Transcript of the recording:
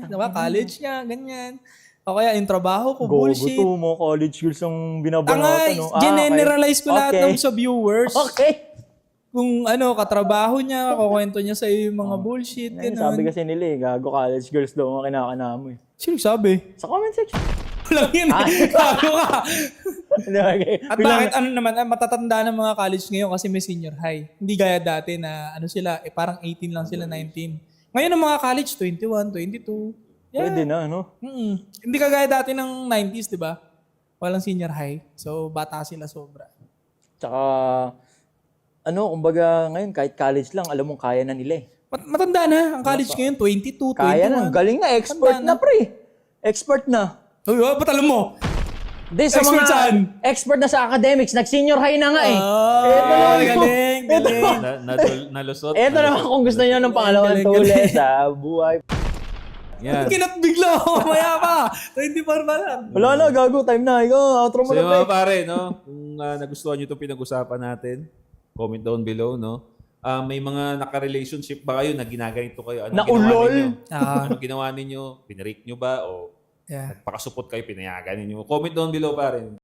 diba? College nga, ganyan. O kaya yung trabaho ko, Gogo bullshit. to mo, college girls ang Tanga, binabanatan. No? generalize ko lahat Okay. ng sa viewers. Okay. Kung ano, katrabaho niya, kukwento niya sa iyo yung mga bullshit, Ngayon, gano'n. sabi kasi nila gago college girls daw ang kinakana mo eh. Sino sabi? Sa comment section. Walang yun eh. Gago ka. Okay. At bakit ano naman, matatanda ng mga college ngayon kasi may senior high. Hindi gaya dati na ano sila, parang 18 lang sila, 19. Ngayon ang mga college, 21, 22. Yeah. Pwede na, no? Hindi kagaya dati ng 90s, di ba? Walang senior high. So, bata sila sobra. Tsaka, kumbaga ngayon, kahit college lang, alam mong kaya na nila eh. Matanda na. Ang college ngayon, 22, 21. Kaya na, galing na, expert na pre. Expert na. Uy, ba't alam mo? Di, sa Expert mga saan? expert na sa academics, nag-senior high na nga eh. Galing. Nalusot. Ito naman kung gusto niyo ng pangalawang Galing, tuloy galing. sa buhay. Yan. Kinat bigla ako, maya pa. 24 pa lang. Wala na, gago, time na. Ikaw, outro mo So na yung pre. mga pare, no? Kung nagustuhan nyo itong pinag-usapan natin, comment down below, no? May mga naka-relationship ba kayo na ginaganito kayo? Ano Naulol? Ano ginawa ninyo? Pinirake nyo ba? O Yeah. nagpakasupot kayo, pinayagan ninyo? Comment down below, pare.